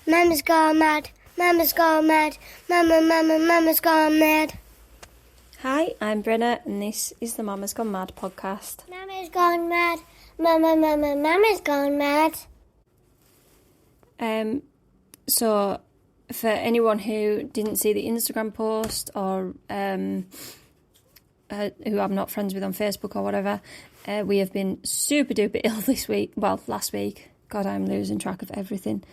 Mama's gone mad. Mama's gone mad. Mama's gone mad. Hi, I'm Brenna, and this is the Mama's Gone Mad podcast. Mama's gone mad. Mama's gone mad. So, for anyone who didn't see the Instagram post or who I'm not friends with on Facebook or whatever, we have been super duper ill this week. Well, last week. God, I'm losing track of everything.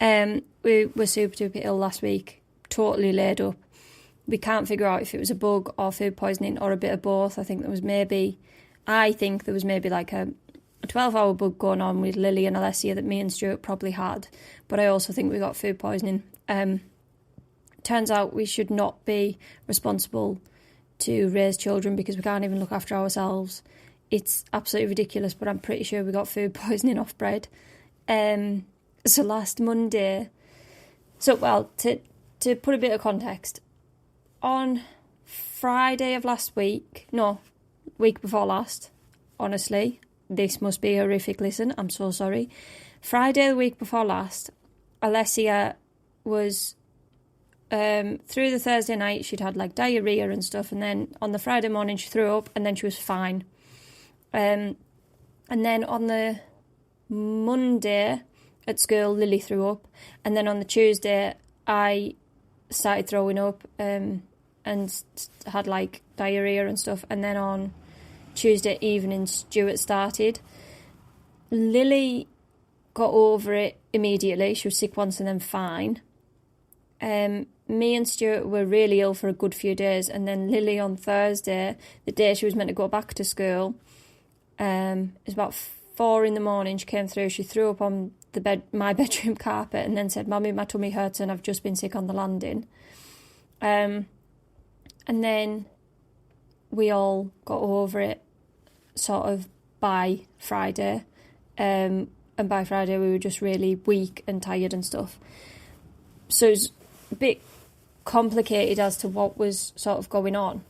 We were super duper ill last week, totally laid up. We can't figure out if it was a bug or food poisoning or a bit of both. I think there was maybe like a 12-hour bug going on with Lily and Alessia that me and Stuart probably had. But I also think we got food poisoning. Turns out we should not be responsible to raise children because we can't even look after ourselves. It's absolutely ridiculous, but I'm pretty sure we got food poisoning off bread. So last Monday... to put a bit of context... On Friday of last week, week before last, honestly, this must be a horrific listen, I'm so sorry. Friday the week before last, Alessia was, through the Thursday night, she'd had like diarrhea and stuff, and then on the Friday morning she threw up, and then she was fine. And then on the Monday at school, Lily threw up, and then on the Tuesday, I started throwing up, and had like diarrhea and stuff, and then on Tuesday evening Stuart started. Lily got over it immediately. She was sick once and then fine. Me and Stuart were really ill for a good few days, and then Lily on Thursday, the day she was meant to go back to school, it was about 4 a.m, she came through, she threw up on my bedroom carpet and then said, "Mummy, my tummy hurts and I've just been sick on the landing." And then we all got over it sort of by Friday. And by Friday we were just really weak and tired and stuff. So it was a bit complicated as to what was sort of going on.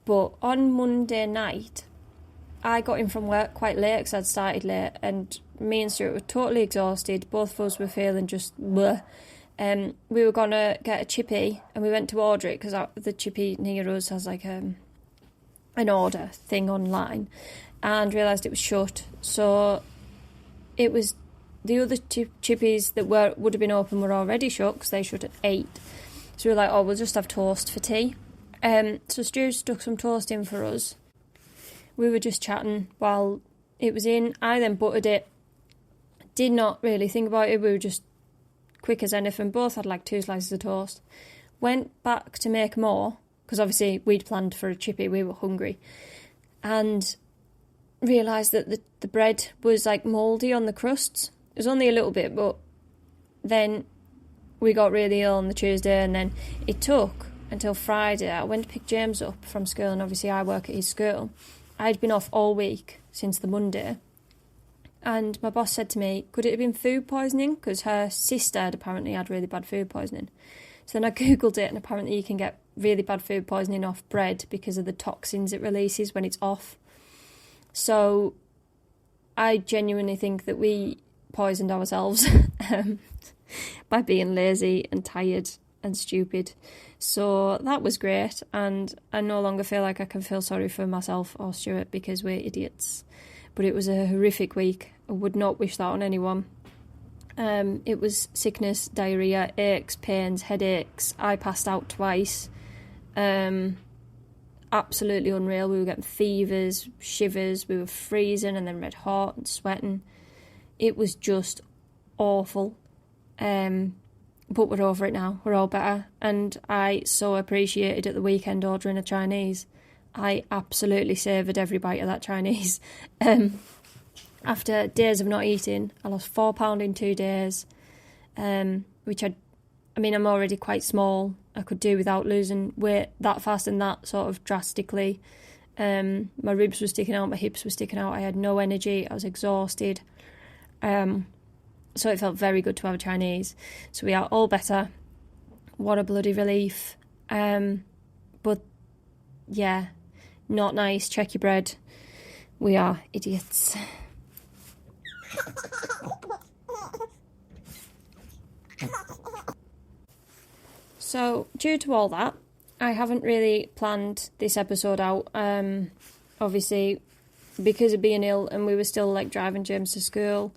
But on Monday night, I got in from work quite late because I'd started late, and me and Stuart were totally exhausted. Both of us were feeling just bleh. We were going to get a chippy, and we went to order it because the chippy near us has like an order thing online, and realised it was shut. So it was the other two chippies that would have been open were already shut because they shut at 8. So we were like, oh, we'll just have toast for tea. So Stu stuck some toast in for us. We were just chatting while it was in. I then buttered it. Did not really think about it. We were just quick as anything. Both had like 2 slices of toast. Went back to make more, because obviously we'd planned for a chippy. We were hungry. And realised that the bread was like mouldy on the crusts. It was only a little bit, but then we got really ill on the Tuesday, and then it took until Friday. I went to pick James up from school, and obviously I work at his school. I'd been off all week since the Monday, and my boss said to me, could it have been food poisoning? Because her sister had apparently had really bad food poisoning. So then I googled it, and apparently you can get really bad food poisoning off bread because of the toxins it releases when it's off. So I genuinely think that we poisoned ourselves by being lazy and tired and stupid. So that was great, and I no longer feel like I can feel sorry for myself or Stuart because we're idiots. But it was a horrific week. I would not wish that on anyone. It was sickness, diarrhea, aches, pains, headaches. I passed out twice. Absolutely unreal. We were getting fevers, shivers. We were freezing and then red hot and sweating. It was just awful. But we're over it now. We're all better. And I so appreciated at the weekend ordering a Chinese. I absolutely savoured every bite of that Chinese. After days of not eating, I lost 4 pounds in 2 days, which I'm already quite small. I could do without losing weight that fast and that sort of drastically. My ribs were sticking out, my hips were sticking out. I had no energy. I was exhausted. So it felt very good to have a Chinese. So we are all better. What a bloody relief. But yeah, not nice. Check your bread. We are idiots. So, due to all that, I haven't really planned this episode out. Obviously, because of being ill and we were still like driving James to school.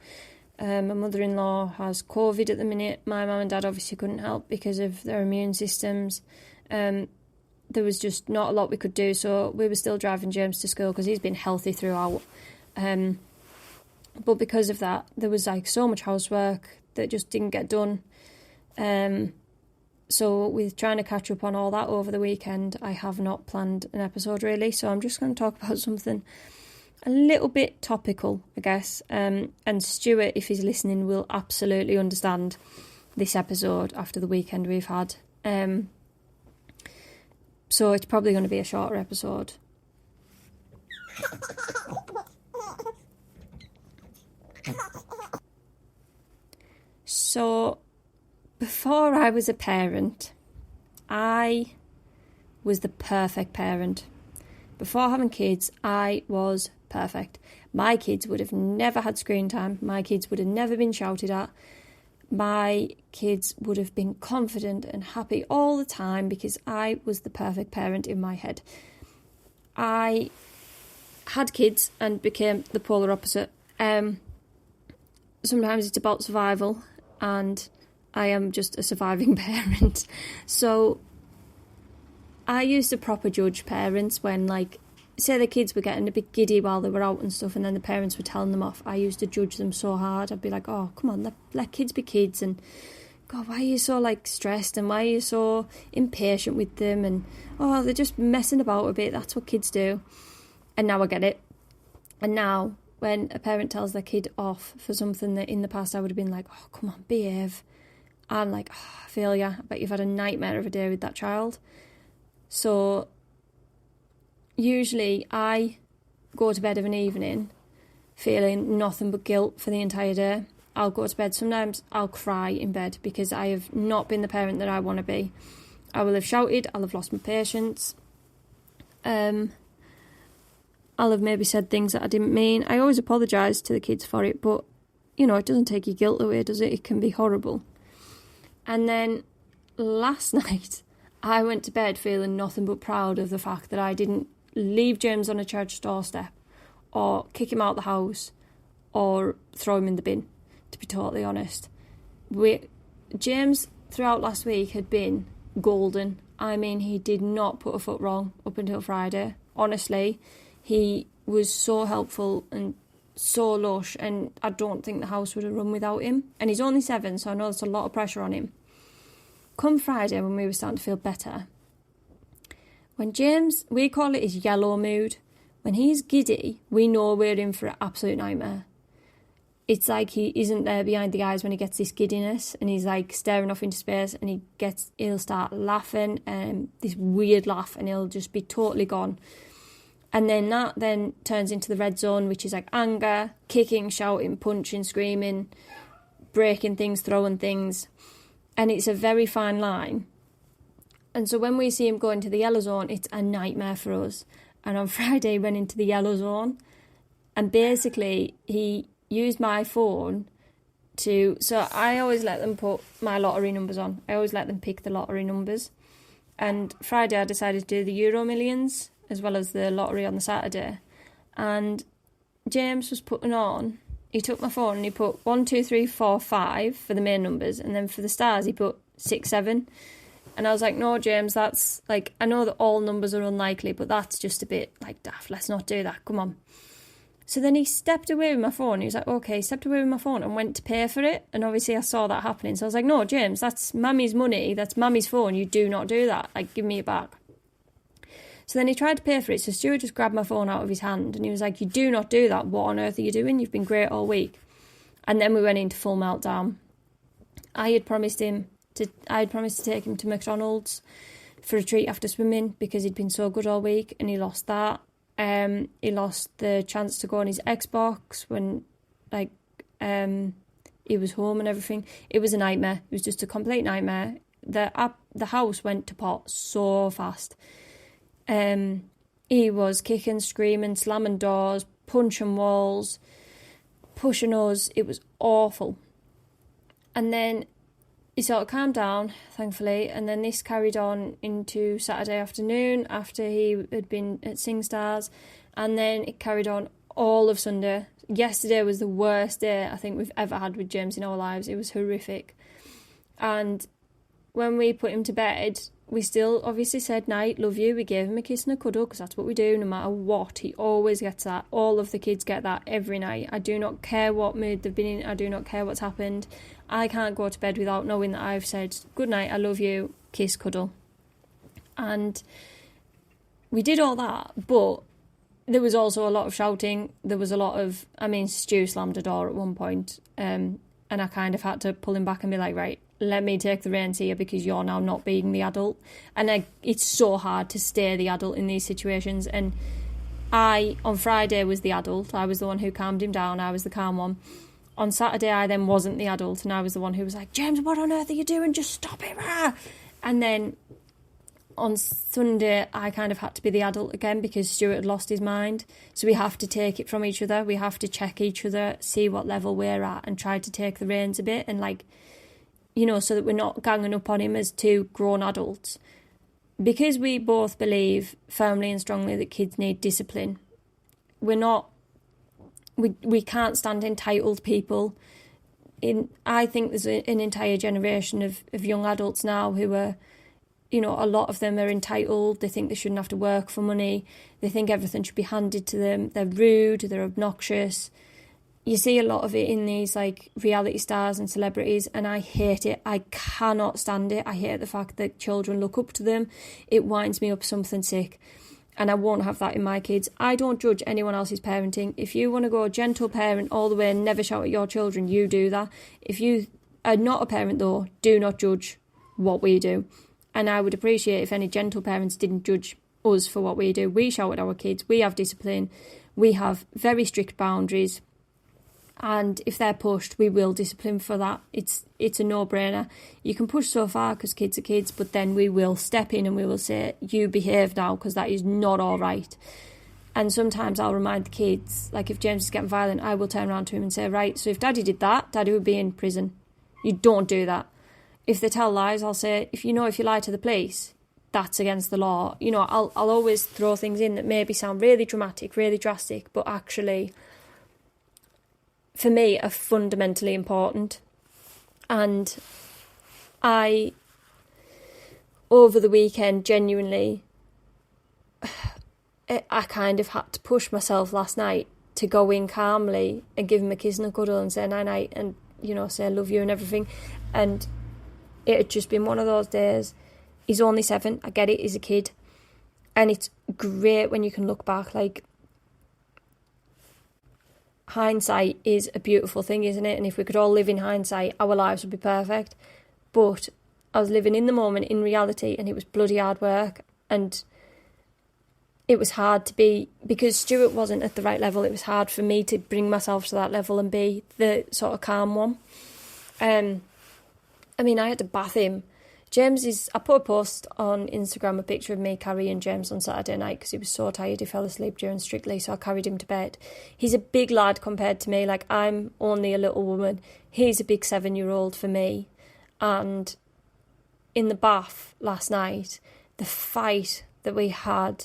My mother-in-law has COVID at the minute. My mum and dad obviously couldn't help because of their immune systems. There was just not a lot we could do, so we were still driving James to school because he's been healthy throughout. But because of that, there was like so much housework that just didn't get done. So with trying to catch up on all that over the weekend, I have not planned an episode really. So I'm just going to talk about something a little bit topical, I guess. And Stuart, if he's listening, will absolutely understand this episode after the weekend we've had. So it's probably going to be a shorter episode. So, before I was a parent, I was the perfect parent. Before having kids, I was perfect. My kids would have never had screen time. My kids would have never been shouted at. My kids would have been confident and happy all the time because I was the perfect parent in my head. I had kids and became the polar opposite. Sometimes it's about survival, and I am just a surviving parent. So I used to proper judge parents when, like, say the kids were getting a bit giddy while they were out and stuff, and then the parents were telling them off. I used to judge them so hard. I'd be like, oh, come on, let kids be kids, and God, why are you so, like, stressed, and why are you so impatient with them, and, oh, they're just messing about a bit, that's what kids do. And now I get it. And now, when a parent tells their kid off for something that in the past I would have been like, oh, come on, behave, I'm like, oh, I feel ya. I bet you've had a nightmare of a day with that child. So usually I go to bed of an evening feeling nothing but guilt for the entire day. I'll go to bed. Sometimes I'll cry in bed because I have not been the parent that I want to be. I will have shouted. I'll have lost my patience. I'll have maybe said things that I didn't mean. I always apologise to the kids for it, but, you know, it doesn't take your guilt away, does it? It can be horrible. And then last night, I went to bed feeling nothing but proud of the fact that I didn't leave James on a church doorstep or kick him out the house or throw him in the bin, to be totally honest. James, throughout last week, had been golden. I mean, he did not put a foot wrong up until Friday. Honestly, he was so helpful and so lush, and I don't think the house would have run without him. And he's only 7, so I know there's a lot of pressure on him. Come Friday, when we were starting to feel better, when James, we call it his yellow mood, when he's giddy, we know we're in for an absolute nightmare. It's like he isn't there behind the eyes when he gets this giddiness, and he's like staring off into space, and he'll start laughing, this weird laugh, and he'll just be totally gone. And then that then turns into the red zone, which is like anger, kicking, shouting, punching, screaming, breaking things, throwing things. And it's a very fine line. And so when we see him go into the yellow zone, it's a nightmare for us. And on Friday, he went into the yellow zone. And basically, he used my phone to... So I always let them put my lottery numbers on. I always let them pick the lottery numbers. And Friday, I decided to do the Euro Millions, as well as the lottery on the Saturday. And James was putting on... He took my phone and he put 1, 2, 3, 4, 5 for the main numbers, and then for the stars he put 6, 7. And I was like, no, James, that's like, I know that all numbers are unlikely, but that's just a bit like daft. Let's not do that. Come on. So then he stepped away with my phone. He was like, okay, stepped away with my phone and went to pay for it. And obviously I saw that happening. So I was like, no, James, that's Mummy's money. That's Mummy's phone. You do not do that. Like, give me it back. So then he tried to pay for it, so Stuart just grabbed my phone out of his hand and he was like, you do not do that. What on earth are you doing? You've been great all week. And then we went into full meltdown. I had promised to take him to McDonald's for a treat after swimming because he'd been so good all week, and he lost that. He lost the chance to go on his Xbox when he was home and everything. It was a nightmare. It was just a complete nightmare. The house went to pot so fast. He was kicking, screaming, slamming doors, punching walls, pushing us. It was awful. And then he sort of calmed down, thankfully, and then this carried on into Saturday afternoon after he had been at SingStars, and then it carried on all of Sunday. Yesterday was the worst day I think we've ever had with James in our lives. It was horrific. And when we put him to bed, we still obviously said, night, love you. We gave him a kiss and a cuddle because that's what we do no matter what. He always gets that. All of the kids get that every night. I do not care what mood they've been in. I do not care what's happened. I can't go to bed without knowing that I've said, good night, I love you, kiss, cuddle. And we did all that, but there was also a lot of shouting. There was a lot of, Stu slammed a door at one point, and I kind of had to pull him back and be like, right, let me take the reins here because you're now not being the adult. And it's so hard to stay the adult in these situations. And I, on Friday, was the adult. I was the one who calmed him down. I was the calm one. On Saturday, I then wasn't the adult, and I was the one who was like, James, what on earth are you doing? Just stop it. And then on Sunday, I kind of had to be the adult again because Stuart had lost his mind. So we have to take it from each other. We have to check each other, see what level we're at, and try to take the reins a bit. And so that we're not ganging up on him as two grown adults. Because we both believe firmly and strongly that kids need discipline, we can't stand entitled people. I think there's an entire generation of young adults now who are, a lot of them are entitled. They think they shouldn't have to work for money. They think everything should be handed to them. They're rude, they're obnoxious. You see a lot of it in these reality stars and celebrities, and I hate it. I cannot stand it. I hate the fact that children look up to them. It winds me up something sick, and I won't have that in my kids. I don't judge anyone else's parenting. If you want to go gentle parent all the way and never shout at your children, you do that. If you are not a parent though, do not judge what we do. And I would appreciate if any gentle parents didn't judge us for what we do. We shout at our kids. We have discipline. We have very strict boundaries. And if they're pushed, we will discipline for that. It's a no-brainer. You can push so far because kids are kids, but then we will step in and we will say, you behave now because that is not all right. And sometimes I'll remind the kids, if James is getting violent, I will turn around to him and say, right, so if Daddy did that, Daddy would be in prison. You don't do that. If they tell lies, I'll say, if you lie to the police, that's against the law. I'll always throw things in that maybe sound really dramatic, really drastic, but actually, for me, are fundamentally important. And I, over the weekend, genuinely, I kind of had to push myself last night to go in calmly and give him a kiss and a cuddle and say night-night and, say I love you and everything. And it had just been one of those days. He's only 7, I get it, he's a kid. And it's great when you can look back, hindsight is a beautiful thing, isn't it? And if we could all live in hindsight, our lives would be perfect. But I was living in the moment, in reality, and it was bloody hard work. And it was hard to be, because Stuart wasn't at the right level, it was hard for me to bring myself to that level and be the sort of calm one. I had to bath him. I put a post on Instagram, a picture of me carrying James on Saturday night because he was so tired he fell asleep during Strictly, so I carried him to bed. He's a big lad compared to me, I'm only a little woman. He's a big 7-year-old for me. And in the bath last night, the fight that we had,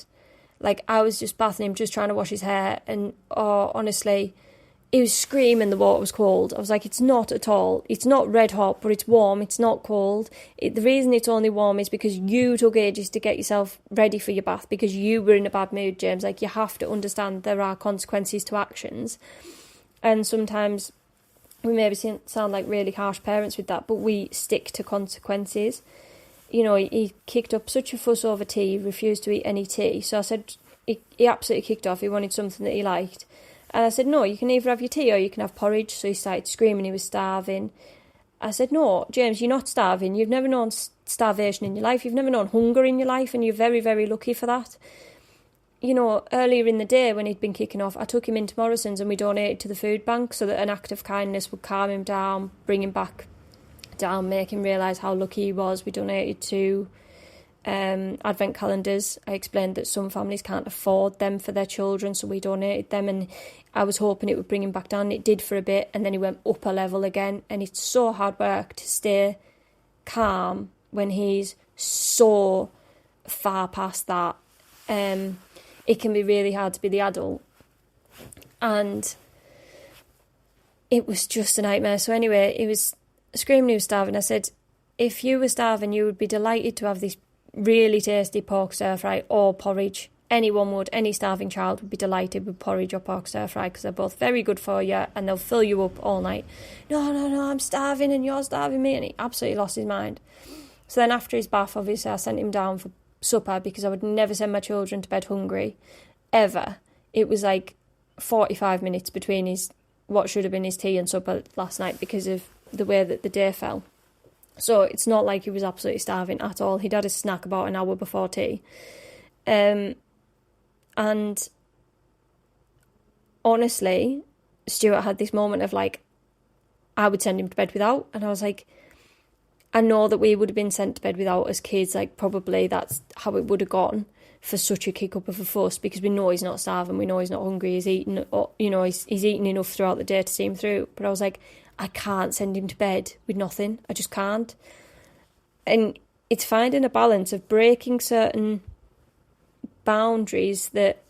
I was just bathing him, just trying to wash his hair, and honestly, he was screaming the water was cold. I was like, it's not at all. It's not red hot, but it's warm. It's not cold. The reason it's only warm is because you took ages to get yourself ready for your bath because you were in a bad mood, James. You have to understand there are consequences to actions. And sometimes we maybe sound like really harsh parents with that, but we stick to consequences. He kicked up such a fuss over tea, he refused to eat any tea. So I said, he absolutely kicked off. He wanted something that he liked. And I said, no, you can either have your tea or you can have porridge. So he started screaming he was starving. I said, no, James, you're not starving. You've never known starvation in your life. You've never known hunger in your life, and you're very, very lucky for that. Earlier in the day when he'd been kicking off, I took him into Morrison's and we donated to the food bank so that an act of kindness would calm him down, bring him back down, make him realise how lucky he was. We donated to advent calendars. I explained that some families can't afford them for their children, so we donated them, and I was hoping it would bring him back down. It did for a bit, and then he went up a level again, and it's so hard work to stay calm when he's so far past that. It can be really hard to be the adult. And it was just a nightmare. So anyway, he was screaming he was starving. I said, if you were starving, you would be delighted to have this really tasty pork stir fry or porridge. Anyone would, any starving child would be delighted with porridge or pork stir fry because they're both very good for you and they'll fill you up all night. No, I'm starving and you're starving me. And he absolutely lost his mind. So then after his bath, obviously, I sent him down for supper because I would never send my children to bed hungry, ever. It was like 45 minutes between what should have been his tea and supper last night because of the way that the day fell. So it's not like he was absolutely starving at all. He'd had a snack about an hour before tea. And honestly, Stuart had this moment of like, I would send him to bed without. And I was like, I know that we would have been sent to bed without as kids. Like probably that's how it would have gone for such a kick up of a fuss because we know he's not starving. We know he's not hungry. He's eating, he's eating enough throughout the day to see him through. But I was like, I can't send him to bed with nothing. I just can't. And it's finding a balance of breaking certain boundaries that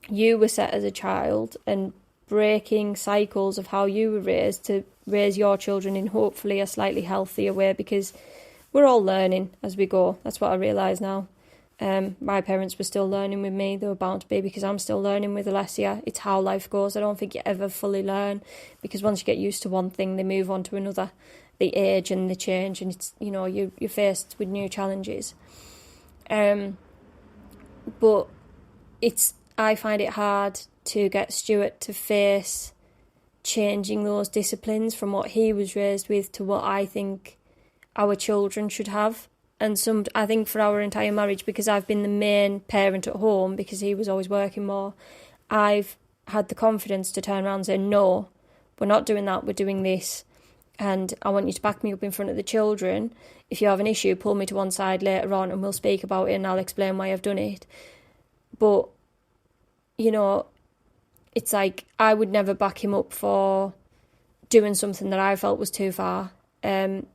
you were set as a child and breaking cycles of how you were raised to raise your children in hopefully a slightly healthier way because we're all learning as we go. That's what I realise now. My parents were still learning with me. They were bound to be because I'm still learning with Alessia. It's how life goes. I don't think you ever fully learn because once you get used to one thing, they move on to another. They age and they change and it's, you're faced with new challenges. But I find it hard to get Stuart to face changing those disciplines from what he was raised with to what I think our children should have. And I think for our entire marriage, because I've been the main parent at home, because he was always working more, I've had the confidence to turn around and say, no, we're not doing that, we're doing this. And I want you to back me up in front of the children. If you have an issue, pull me to one side later on and we'll speak about it and I'll explain why I've done it. But, it's like I would never back him up for doing something that I felt was too far. And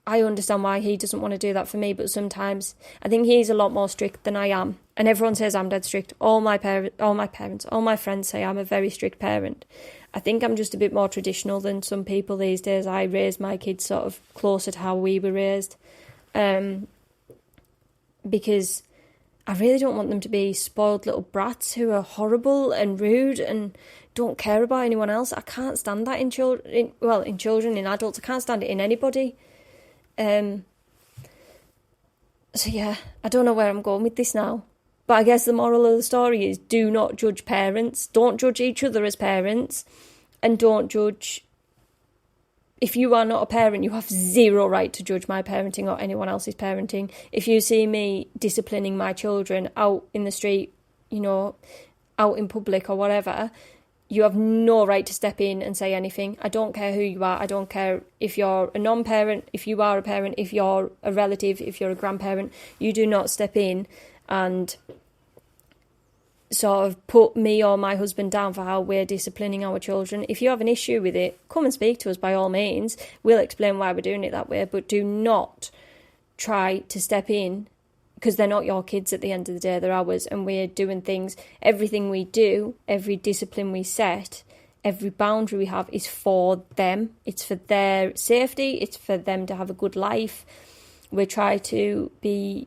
I understand why he doesn't want to do that for me, but sometimes I think he's a lot more strict than I am. And everyone says I'm dead strict. All my friends say I'm a very strict parent. I think I'm just a bit more traditional than some people these days. I raise my kids sort of closer to how we were raised. Because I really don't want them to be spoiled little brats who are horrible and rude and don't care about anyone else. I can't stand that in children, in adults. I can't stand it in anybody. So yeah, I don't know where I'm going with this now. But I guess the moral of the story is do not judge parents. Don't judge each other as parents. And don't judge... If you are not a parent, you have zero right to judge my parenting or anyone else's parenting. If you see me disciplining my children out in the street, out in public or whatever, you have no right to step in and say anything. I don't care who you are. I don't care if you're a non-parent, if you are a parent, if you're a relative, if you're a grandparent. You do not step in and sort of put me or my husband down for how we're disciplining our children. If you have an issue with it, come and speak to us by all means. We'll explain why we're doing it that way, but do not try to step in because they're not your kids at the end of the day, they're ours, and we're doing things. Everything we do, every discipline we set, every boundary we have is for them. It's for their safety, it's for them to have a good life. We try to be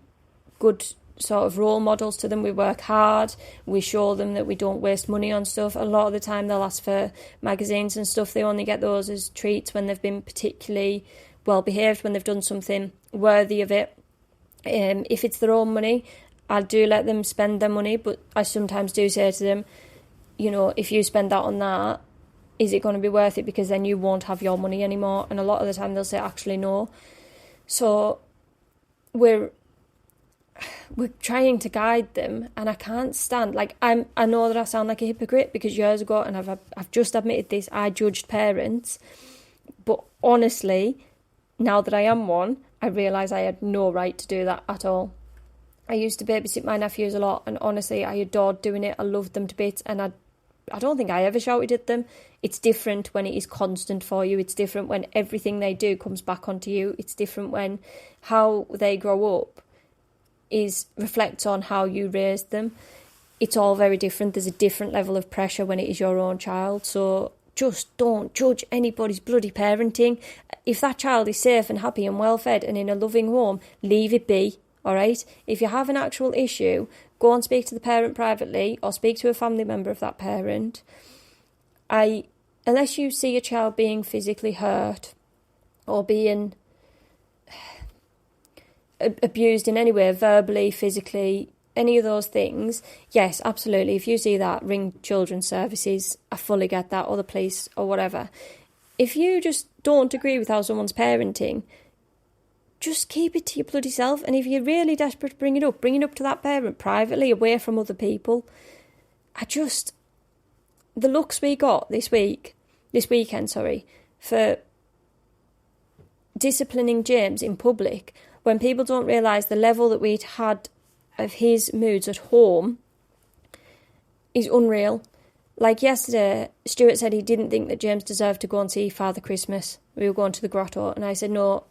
good sort of role models to them. We work hard, we show them that we don't waste money on stuff. A lot of the time they'll ask for magazines and stuff. They only get those as treats when they've been particularly well behaved, when they've done something worthy of it. If it's their own money, I do let them spend their money, but I sometimes do say to them, if you spend that on that, is it going to be worth it? Because then you won't have your money anymore. And a lot of the time they'll say, actually, no. So we're trying to guide them, and I can't stand, I know that I sound like a hypocrite because years ago, and I've just admitted this, I judged parents, but honestly, now that I am one, I realise I had no right to do that at all. I used to babysit my nephews a lot, and honestly, I adored doing it. I loved them to bits, and I don't think I ever shouted at them. It's different when it is constant for you. It's different when everything they do comes back onto you. It's different when how they grow up reflects on how you raised them. It's all very different. There's a different level of pressure when it is your own child. So just don't judge anybody's bloody parenting. If that child is safe and happy and well fed and in a loving home, leave it be, all right? If you have an actual issue, go and speak to the parent privately or speak to a family member of that parent. Unless you see a child being physically hurt or being abused in any way, verbally, physically, any of those things, yes, absolutely. If you see that, ring children's services. I fully get that, or the police, or whatever. If you just don't agree with how someone's parenting, just keep it to your bloody self. And if you're really desperate to bring it up to that parent privately, away from other people. The looks we got this weekend, for disciplining James in public, when people don't realise the level that we'd had of his moods at home is unreal. Like yesterday, Stuart said he didn't think that James deserved to go and see Father Christmas. We were going to the grotto, and I said, no,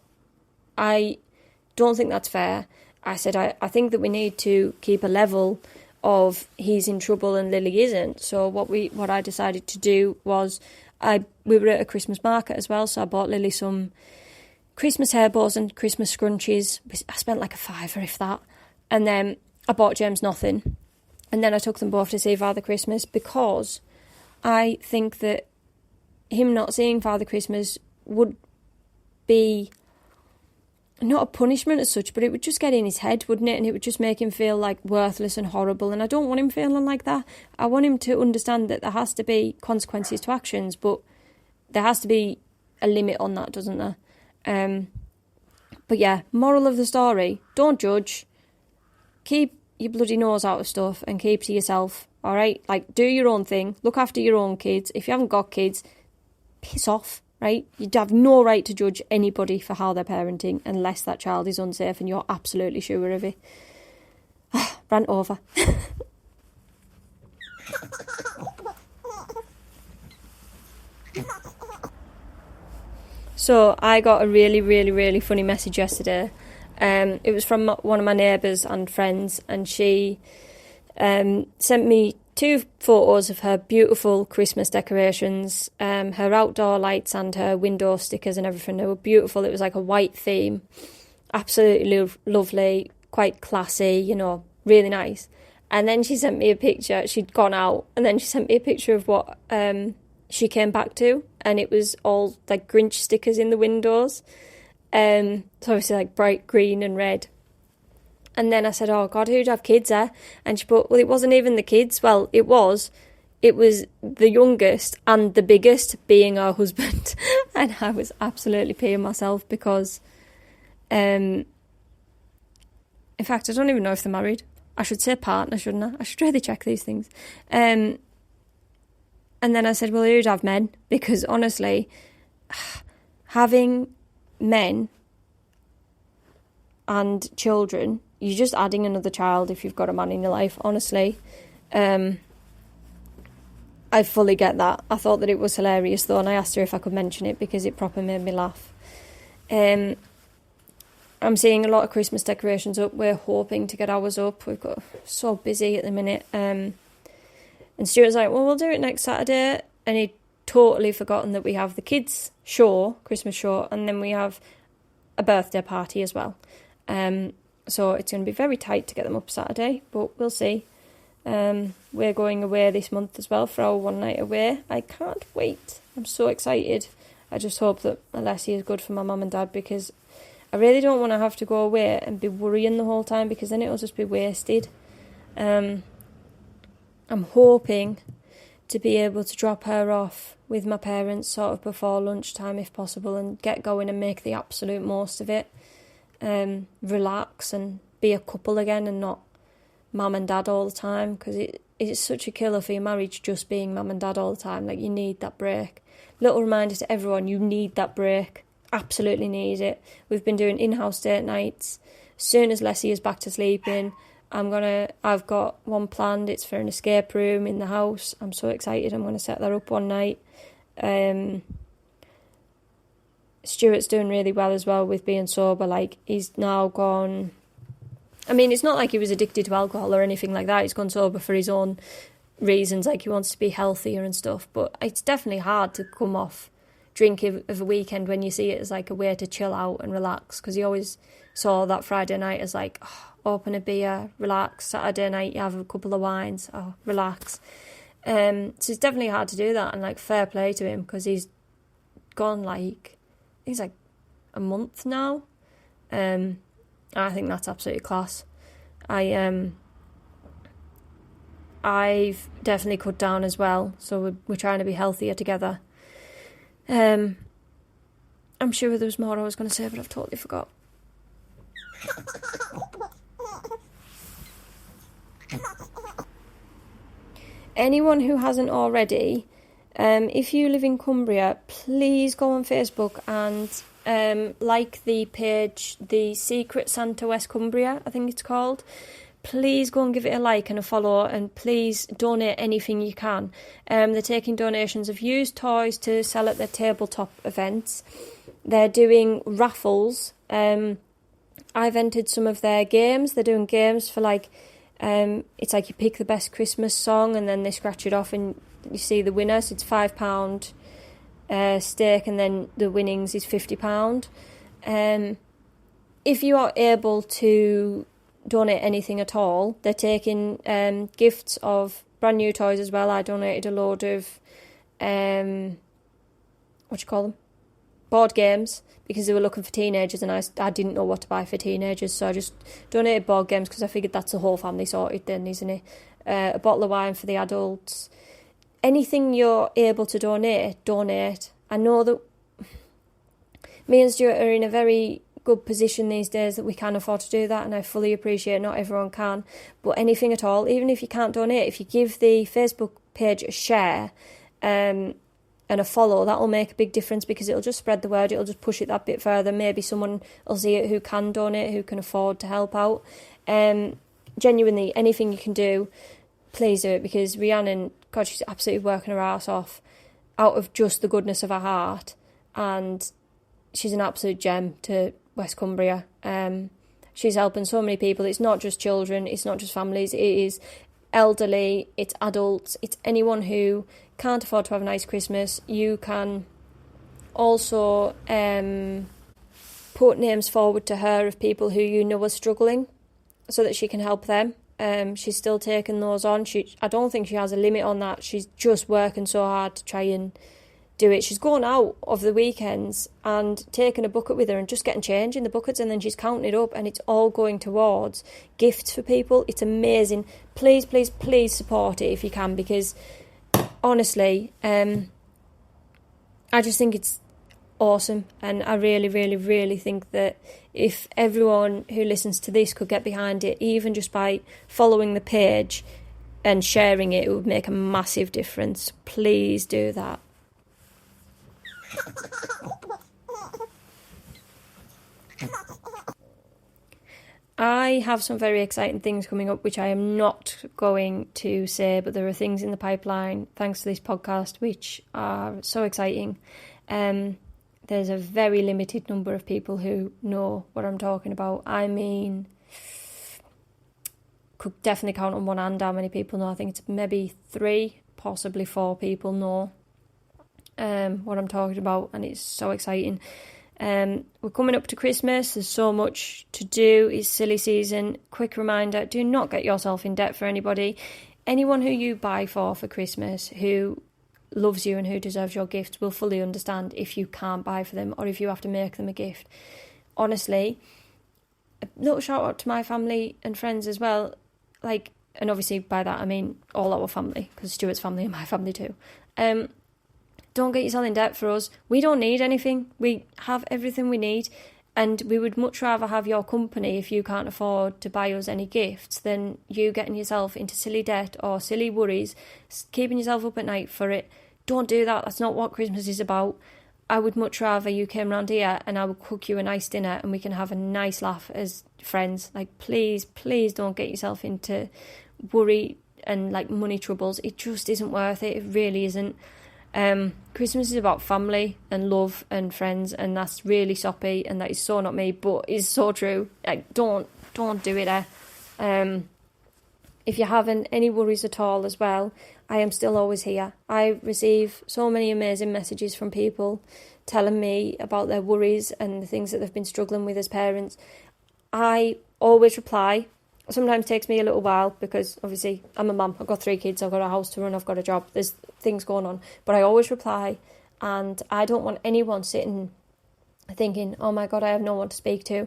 I don't think that's fair. I said, I think that we need to keep a level of he's in trouble and Lily isn't. So what I decided to do was, we were at a Christmas market as well, so I bought Lily some Christmas hair bows and Christmas scrunchies. I spent like £5, if that. And then I bought James nothing. And then I took them both to see Father Christmas, because I think that him not seeing Father Christmas would be not a punishment as such, but it would just get in his head, wouldn't it? And it would just make him feel like worthless and horrible. And I don't want him feeling like that. I want him to understand that there has to be consequences to actions, but there has to be a limit on that, doesn't there? But yeah, moral of the story, don't judge. Keep your bloody nose out of stuff and keep to yourself, all right? Like, do your own thing. Look after your own kids. If you haven't got kids, piss off, right? You'd have no right to judge anybody for how they're parenting unless that child is unsafe and you're absolutely sure of it. Rant over. So I got a really, really, really funny message yesterday. It was from one of my neighbours and friends, and she sent me 2 photos of her beautiful Christmas decorations, her outdoor lights and her window stickers and everything. They were beautiful. It was like a white theme, absolutely lovely, quite classy, really nice. And then she sent me a picture. She'd gone out, and then she sent me a picture of what she came back to, and it was all like Grinch stickers in the windows. So obviously like bright green and red. And then I said, oh God, who'd have kids there? And she put, well, it wasn't even the kids. Well, it was the youngest and the biggest being her husband. And I was absolutely peeing myself because, in fact, I don't even know if they're married. I should say partner, shouldn't I? I should really check these things. And then I said, well, who'd have men? Because honestly, having men and children, you're just adding another child if you've got a man in your life, honestly. I fully get that. I thought that it was hilarious though, and I asked her if I could mention it because it proper made me laugh. I'm seeing a lot of Christmas decorations up. We're hoping to get ours up. We've got so busy at the minute. And Stuart's like, well, we'll do it next Saturday. And he'd totally forgotten that we have the kids' show, Christmas show, and then we have a birthday party as well. So it's going to be very tight to get them up Saturday, but we'll see. We're going away this month as well for our one night away. I can't wait. I'm so excited. I just hope that Alessia is good for my mum and dad, because I really don't want to have to go away and be worrying the whole time, because then it'll just be wasted. I'm hoping to be able to drop her off with my parents sort of before lunchtime if possible, and get going and make the absolute most of it. Relax and be a couple again and not mum and dad all the time, because it's such a killer for your marriage just being mum and dad all the time. Like, you need that break. Little reminder to everyone, you need that break. Absolutely need it. We've been doing in-house date nights. As soon as Leslie is back to sleeping, I've got one planned. It's for an escape room in the house. I'm so excited. I'm going to set that up one night. Stuart's doing really well as well with being sober. Like, he's now gone... I mean, it's not like he was addicted to alcohol or anything like that. He's gone sober for his own reasons, like he wants to be healthier and stuff. But it's definitely hard to come off drink of a weekend when you see it as like a way to chill out and relax, because he always saw that Friday night as like, oh, open a beer, relax. Saturday night you have a couple of wines, oh, relax. So it's definitely hard to do that, and like fair play to him, because he's gone like, he's like a month now. I think that's absolutely class. I've definitely cut down as well, so we're trying to be healthier together. I'm sure there was more I was going to say, but I've totally forgot. Anyone who hasn't already, if you live in Cumbria, please go on Facebook and like the page, the Secret Santa West Cumbria, I think it's called. Please go and give it a like and a follow, and please donate anything you can. They're taking donations of used toys to sell at their tabletop events. They're doing raffles. I've entered some of their games. They're doing games for like, it's like you pick the best Christmas song and then they scratch it off and you see the winner. So it's £5 stake, and then the winnings is £50. If you are able to donate anything at all, they're taking gifts of brand new toys as well. I donated a load of board games, because they were looking for teenagers, and I didn't know what to buy for teenagers, so I just donated board games because I figured that's the whole family sorted then, isn't it? A bottle of wine for the adults. Anything you're able to donate. I know that me and Stuart are in a very good position these days that we can afford to do that, and I fully appreciate not everyone can, but anything at all, even if you can't donate, if you give the Facebook page a share and a follow, that'll make a big difference, because it'll just spread the word, it'll just push it that bit further. Maybe someone will see it who can donate, who can afford to help out. Genuinely, anything you can do, please do it, because Rhiannon, God, she's absolutely working her arse off out of just the goodness of her heart, and she's an absolute gem to West Cumbria. She's helping so many people. It's not just children, it's not just families, it is elderly, it's adults, it's anyone who can't afford to have a nice Christmas. You can also put names forward to her of people who you know are struggling, so that she can help them. She's still taking those on. I don't think she has a limit on that. She's just working so hard to try and do it. She's going out of the weekends and taking a bucket with her and just getting change in the buckets, and then she's counting it up, and it's all going towards gifts for people. It's amazing. Please, please, please support it if you can, because honestly, I just think it's awesome, and I really, really, really think that if everyone who listens to this could get behind it, even just by following the page and sharing it, it would make a massive difference. Please do that. I have some very exciting things coming up, which I am not going to say, but there are things in the pipeline thanks to this podcast which are so exciting. There's a very limited number of people who know what I'm talking about. I mean, could definitely count on one hand how many people know. I think it's maybe 3, possibly 4 people know what I'm talking about, and it's so exciting. We're coming up to Christmas. There's so much to do. It's silly season. Quick reminder, do not get yourself in debt for anybody. Anyone who you buy for Christmas, who loves you and who deserves your gift, will fully understand if you can't buy for them or if you have to make them a gift. Honestly, a little shout out to my family and friends as well. Like, and obviously by that I mean all our family, because Stuart's family and my family too. Don't get yourself in debt for us. We don't need anything. We have everything we need, and we would much rather have your company if you can't afford to buy us any gifts than you getting yourself into silly debt or silly worries, keeping yourself up at night for it. Don't do that. That's not what Christmas is about. I would much rather you came round here and I would cook you a nice dinner and we can have a nice laugh as friends. Like, please don't get yourself into worry and like money troubles. It just isn't worth it. It really isn't. Christmas is about family and love and friends, and that's really soppy and that is so not me, but it's so true. Like, don't do it. If you're having any worries at all as well, I am still always here. I receive so many amazing messages from people telling me about their worries and the things that they've been struggling with as parents. I always reply. Sometimes it takes me a little while because obviously I'm a mum. I've got 3 kids, I've got a house to run, I've got a job. There's things going on. But I always reply, and I don't want anyone sitting thinking, oh my God, I have no one to speak to.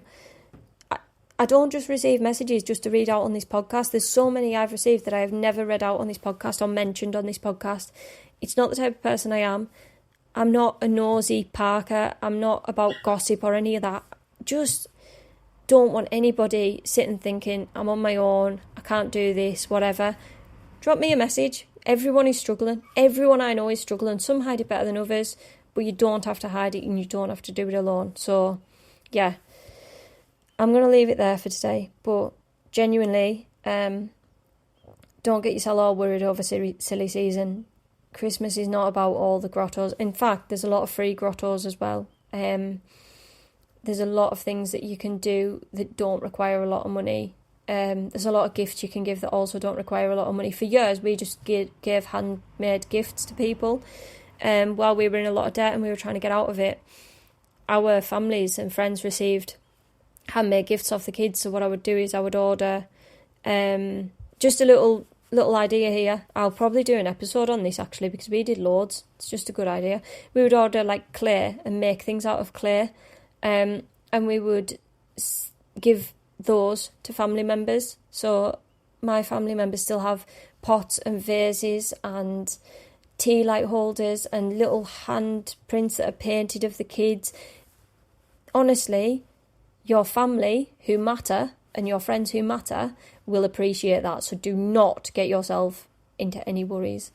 I don't just receive messages just to read out on this podcast. There's so many I've received that I have never read out on this podcast or mentioned on this podcast. It's not the type of person I am. I'm not a nosy Parker. I'm not about gossip or any of that. Just don't want anybody sitting thinking, I'm on my own, I can't do this, whatever. Drop me a message. Everyone is struggling. Everyone I know is struggling. Some hide it better than others, but you don't have to hide it and you don't have to do it alone. So, yeah. I'm going to leave it there for today, but genuinely, don't get yourself all worried over silly season. Christmas is not about all the grottos. In fact, there's a lot of free grottos as well. There's a lot of things that you can do that don't require a lot of money. There's a lot of gifts you can give that also don't require a lot of money. For years, we just gave handmade gifts to people while we were in a lot of debt and we were trying to get out of it. Our families and friends received handmade gifts off the kids. So what I would do is I would order just a little idea here. I'll probably do an episode on this actually because we did loads. It's just a good idea. We would order like clay and make things out of clay, and we would give those to family members. So my family members still have pots and vases and tea light holders and little handprints that are painted of the kids. Honestly, your family who matter and your friends who matter will appreciate that. So do not get yourself into any worries.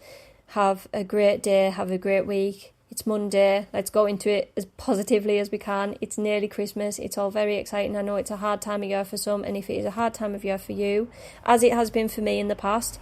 Have a great day. Have a great week. It's Monday. Let's go into it as positively as we can. It's nearly Christmas. It's all very exciting. I know it's a hard time of year for some, and if it is a hard time of year for you, as it has been for me in the past,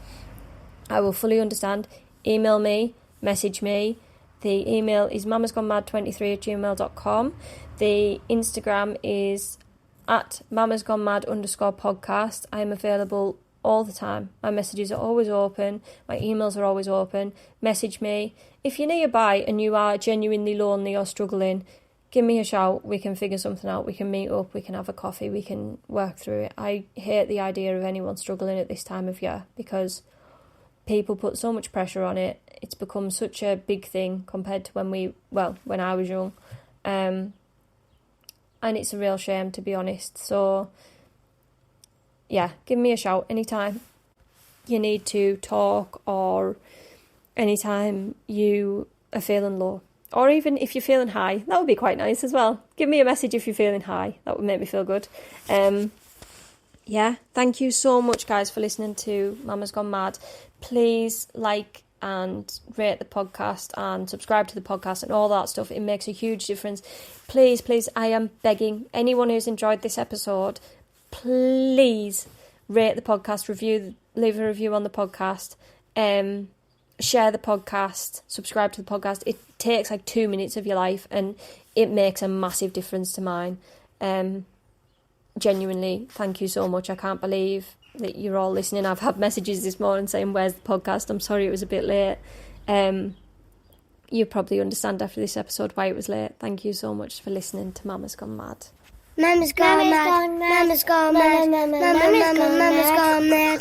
I will fully understand. Email me, message me. The email is mamasgonemad23@gmail.com. The Instagram is at mamasgonemad_podcast. I am available all the time. My messages are always open. My emails are always open. Message me. If you're nearby and you are genuinely lonely or struggling, give me a shout. We can figure something out. We can meet up. We can have a coffee. We can work through it. I hate the idea of anyone struggling at this time of year because people put so much pressure on it. It's become such a big thing compared to when I was young. And it's a real shame, to be honest. So, yeah, give me a shout anytime you need to talk or anytime you are feeling low. Or even if you're feeling high, that would be quite nice as well. Give me a message if you're feeling high. That would make me feel good. Yeah, thank you so much, guys, for listening to Mama's Gone Mad. Please like and rate the podcast and subscribe to the podcast and all that stuff. It makes a huge difference. Please, I am begging anyone who's enjoyed this episode, please rate the podcast, leave a review on the podcast, share the podcast, subscribe to the podcast. It takes like 2 minutes of your life and it makes a massive difference to mine. Genuinely, thank you so much. I can't believe that you're all listening. I've had messages this morning saying, where's the podcast? I'm sorry it was a bit late. You probably understand after this episode why it was late. Thank you so much for listening to Mama's Gone Mad. Mama's gone mad. Mama's gone mad. Mama's gone mad.